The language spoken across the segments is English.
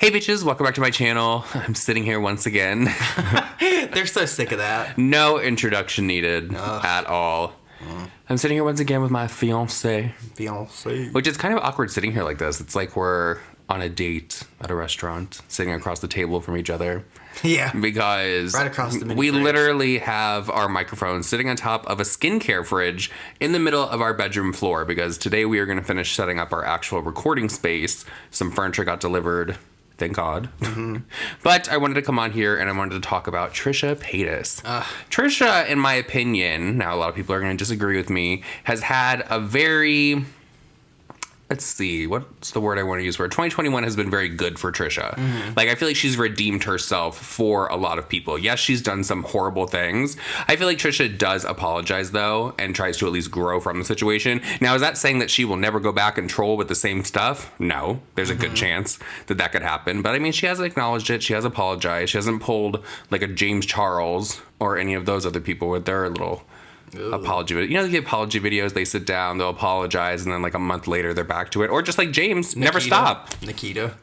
Hey bitches, welcome back to my channel. I'm sitting here once again. They're so sick of that. No introduction needed at all. I'm sitting here once again with my fiance. Which is kind of awkward sitting here like this. It's like we're on a date at a restaurant, sitting across the table from each other. Yeah. Because right across the we literally have our microphones sitting on top of a skincare fridge in the middle of our bedroom floor, because today we are going to finish setting up our actual recording space. Some furniture got delivered. Thank God. Mm-hmm. But I wanted to come on here and I wanted to talk about Trisha Paytas. Trisha, in my opinion, now a lot of people are going to disagree with me, has had a very... Let's see, what's the word I want to use for it? 2021 has been very good for Trisha. Mm-hmm. Like, I feel like she's redeemed herself for a lot of people. Yes, she's done some horrible things. I feel like Trisha does apologize, though, and tries to at least grow from the situation. Now, is that saying that she will never go back and troll with the same stuff? No. There's a good chance that that could happen. But, I mean, she has acknowledged it. She has apologized. She hasn't pulled, like, a James Charles or any of those other people with their little... apology video. You know, the apology videos, they sit down, they'll apologize, and then like a month later they're back to it. Or just like James, never stop. Nikita,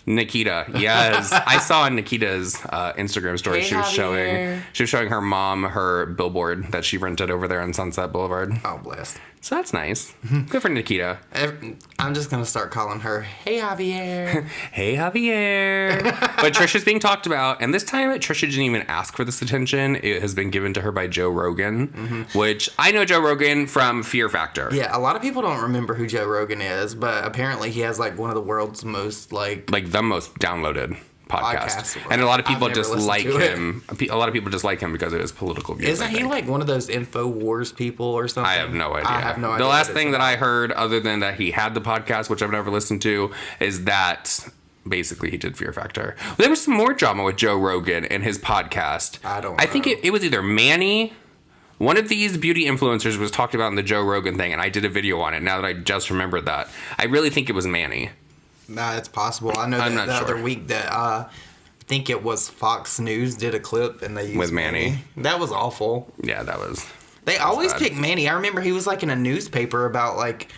yes. I saw on Nikita's Instagram story, she was showing her mom her billboard that she rented over there on Sunset Boulevard. Oh, bless. So that's nice. Good for Nikita. I'm just going to start calling her, hey, Javier. Hey, Javier. But Trisha's being talked about, and this time Trisha didn't even ask for this attention. It has been given to her by Joe Rogan, which I know Joe Rogan from Fear Factor. Yeah, a lot of people don't remember who Joe Rogan is, but apparently he has like one of the world's most like the most downloaded podcast. And a lot of people just like him. A lot of people just like him because of his political views. Isn't he like one of those InfoWars people or something? I have no idea. I have no idea. The last thing that I heard, other than that he had the podcast, which I've never listened to, is that basically he did Fear Factor. Well, there was some more drama with Joe Rogan and his podcast. I think it was either Manny. One of these beauty influencers was talked about in the Joe Rogan thing, and I did a video on it now that I just remembered that. I really think it was Manny. Nah, it's possible. I know that other week that I think it was Fox News did a clip and they used with Manny. That was awful. Yeah, that was. They always pick Manny. I remember he was like in a newspaper about like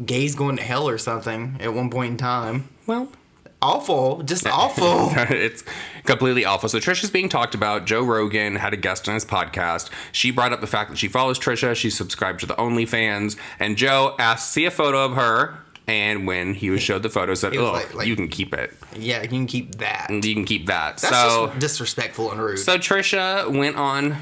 gays going to hell or something at one point in time. Well, awful. Just awful. It's completely awful. So Trisha's being talked about. Joe Rogan had a guest on his podcast. She brought up the fact that she follows Trisha. She's subscribed to the OnlyFans. And Joe asked to see a photo of her. And when he was showed the photo, said, "Oh, like, you can keep it. Yeah, you can keep that. You can keep that." That's just disrespectful and rude. So Trisha went on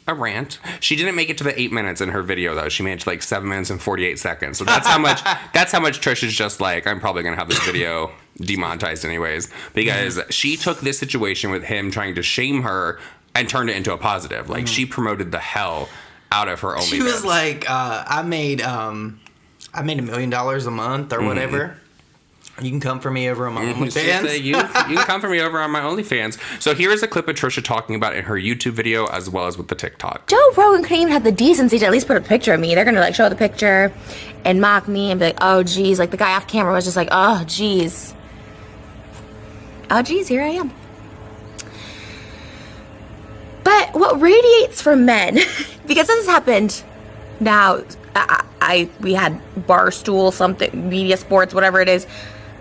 a rant. She didn't make it to the 8 minutes in her video, though. She made it to like 7 minutes and 48 seconds. So that's how much. That's how much Trisha's just like, I'm probably gonna have this video demonetized anyways, because she took this situation with him trying to shame her and turned it into a positive. Like she promoted the hell out of her OnlyFans. She was like, I made $1 million a month or whatever. You can come for me over on my OnlyFans. You can come for me over on my OnlyFans. So here is a clip of Trisha talking about it in her YouTube video as well as with the TikTok. Joe Rogan couldn't even have the decency to at least put a picture of me. They're gonna like show the picture and mock me and be like, oh geez. Like the guy off camera was just like, oh geez. Oh geez, here I am. But what radiates from men, because this has happened now, we had Barstool, something, Media Sports, whatever it is.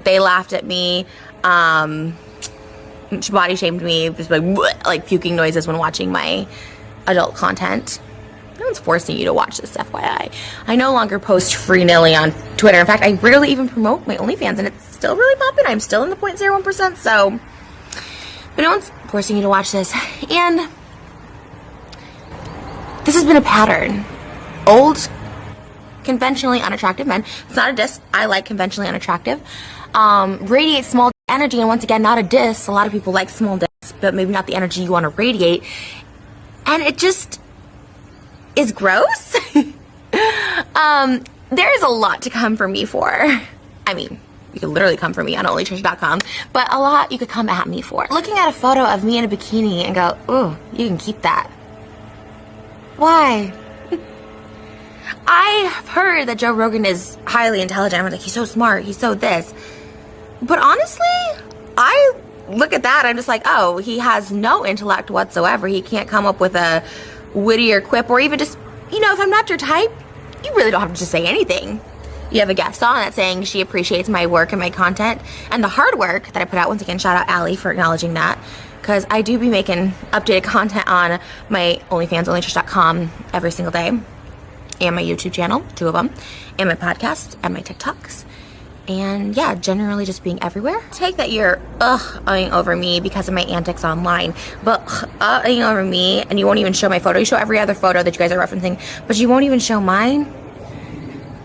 They laughed at me. She body shamed me, just like puking noises when watching my adult content. No one's forcing you to watch this, FYI. I no longer post free-nilly on Twitter. In fact, I rarely even promote my OnlyFans, and it's still really popping. I'm still in the 0.01%, so. But no one's forcing you to watch this. And this has been a pattern. Old, conventionally unattractive men. It's not a diss. I like conventionally unattractive. Radiate small energy, and once again, not a diss. A lot of people like small dicks, but maybe not the energy you want to radiate. And it just is gross. There is a lot to come for me for. I mean, you could literally come for me on onlytrisha.com, but a lot you could come at me for. Looking at a photo of me in a bikini and go, ooh, you can keep that. Why? I have heard that Joe Rogan is highly intelligent. I'm like, he's so smart. He's so this. But honestly, I look at that. I'm just like, oh, he has no intellect whatsoever. He can't come up with a wittier quip or even just, if I'm not your type, you really don't have to just say anything. you have a guest on that's saying she appreciates my work and my content and the hard work that I put out. Once again, shout out Allie for acknowledging that, because I do be making updated content on my OnlyFans, onlytrish.com every single day, and my YouTube channel, 2 of them, and my podcast and my TikToks. And yeah, generally just being everywhere. Take that you're ing over me because of my antics online, but ing over me, and you won't even show my photo. You show every other photo that you guys are referencing, but you won't even show mine.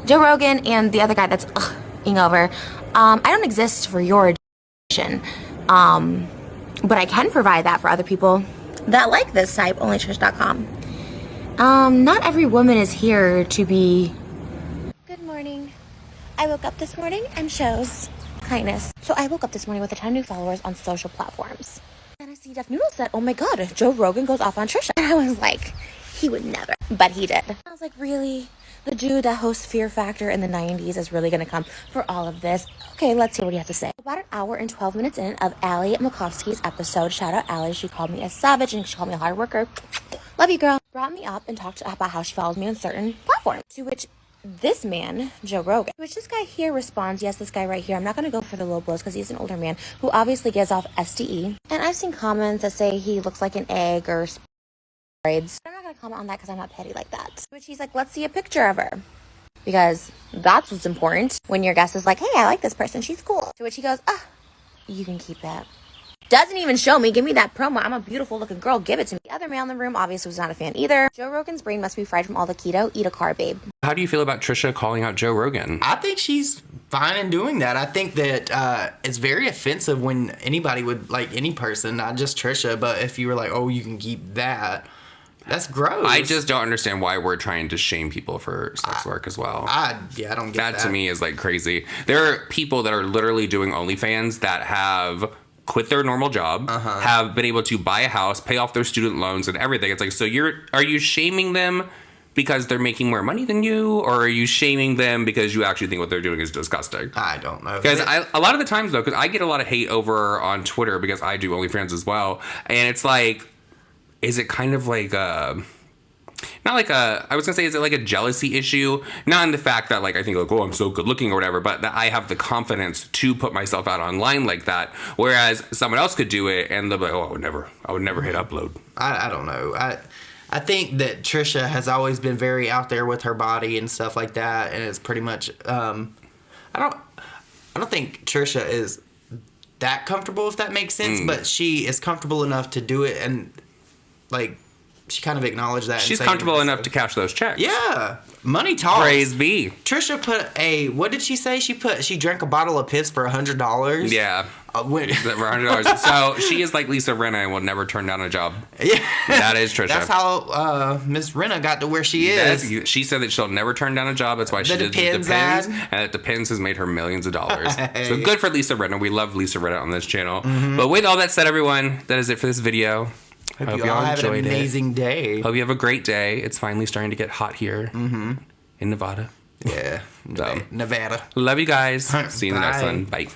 Joe Rogan and the other guy that's ing over. I don't exist for your addiction, but I can provide that for other people that like this type. Onlytrish.com. Not every woman is here to be. Good morning. I woke up this morning and chose kindness. So I woke up this morning with a ton of new followers on social platforms. And I see Def Noodle said, oh my god, Joe Rogan goes off on Trisha. And I was like, he would never. But he did. I was like, really? The dude that hosts Fear Factor in the 90s is really going to come for all of this? Okay, let's see what you have to say. About an hour and 12 minutes in of Allie Makovsky's episode. Shout out Allie. She called me a savage and she called me a hard worker. Love you, girl. Brought me up and talked about how she follows me on certain platforms. To which this man, Joe Rogan, which this guy here responds, yes, this guy right here, I'm not going to go for the low blows because he's an older man who obviously gives off STE. And I've seen comments that say he looks like an egg or steroids. I'm not going to comment on that because I'm not petty like that. Which he's like, let's see a picture of her. Because that's what's important when your guest is like, hey, I like this person, she's cool. To which he goes, you can keep that. Doesn't even show me. Give me that promo. I'm a beautiful looking girl. Give it to me. The other male in the room obviously was not a fan either. Joe Rogan's brain must be fried from all the keto. Eat a carb, babe. How do you feel about Trisha calling out Joe Rogan? I think she's fine in doing that. I think that it's very offensive when anybody would, like any person, not just Trisha, but if you were like, oh, you can keep that. That's gross. I just don't understand why we're trying to shame people for sex work as well. I don't get that. That to me is like crazy. There are people that are literally doing OnlyFans that have quit their normal job, have been able to buy a house, pay off their student loans and everything. It's like, so are you shaming them because they're making more money than you, or are you shaming them because you actually think what they're doing is disgusting? I don't know. Because a lot of the times though, because I get a lot of hate over on Twitter because I do OnlyFans as well, and it's like, is it kind of like not like I was gonna say, is it like a jealousy issue? Not in the fact that like I think like, oh, I'm so good looking or whatever, but that I have the confidence to put myself out online like that. Whereas someone else could do it and they'll be like, oh, I would never hit upload. I don't know. I think that Trisha has always been very out there with her body and stuff like that, and it's pretty much I don't think Trisha is that comfortable, if that makes sense, but she is comfortable enough to do it, and like she kind of acknowledged that. She's comfortable enough to cash those checks. Yeah. Money talks. Praise be. Trisha put what did she say? She drank a bottle of piss for $100. Yeah. For $100. So she is like Lisa Rinna and will never turn down a job. Yeah. That is Trisha. That's how Miss Rinna got to where she is. She said that she'll never turn down a job. That's why she did the Depends. And that Depends has made her millions of dollars. Hey. So good for Lisa Rinna. We love Lisa Rinna on this channel. Mm-hmm. But with all that said, everyone, that is it for this video. Hope you all have an amazing day. Hope you have a great day. It's finally starting to get hot here in Nevada. Yeah. So, Nevada. Love you guys. See you in the next one. Bye.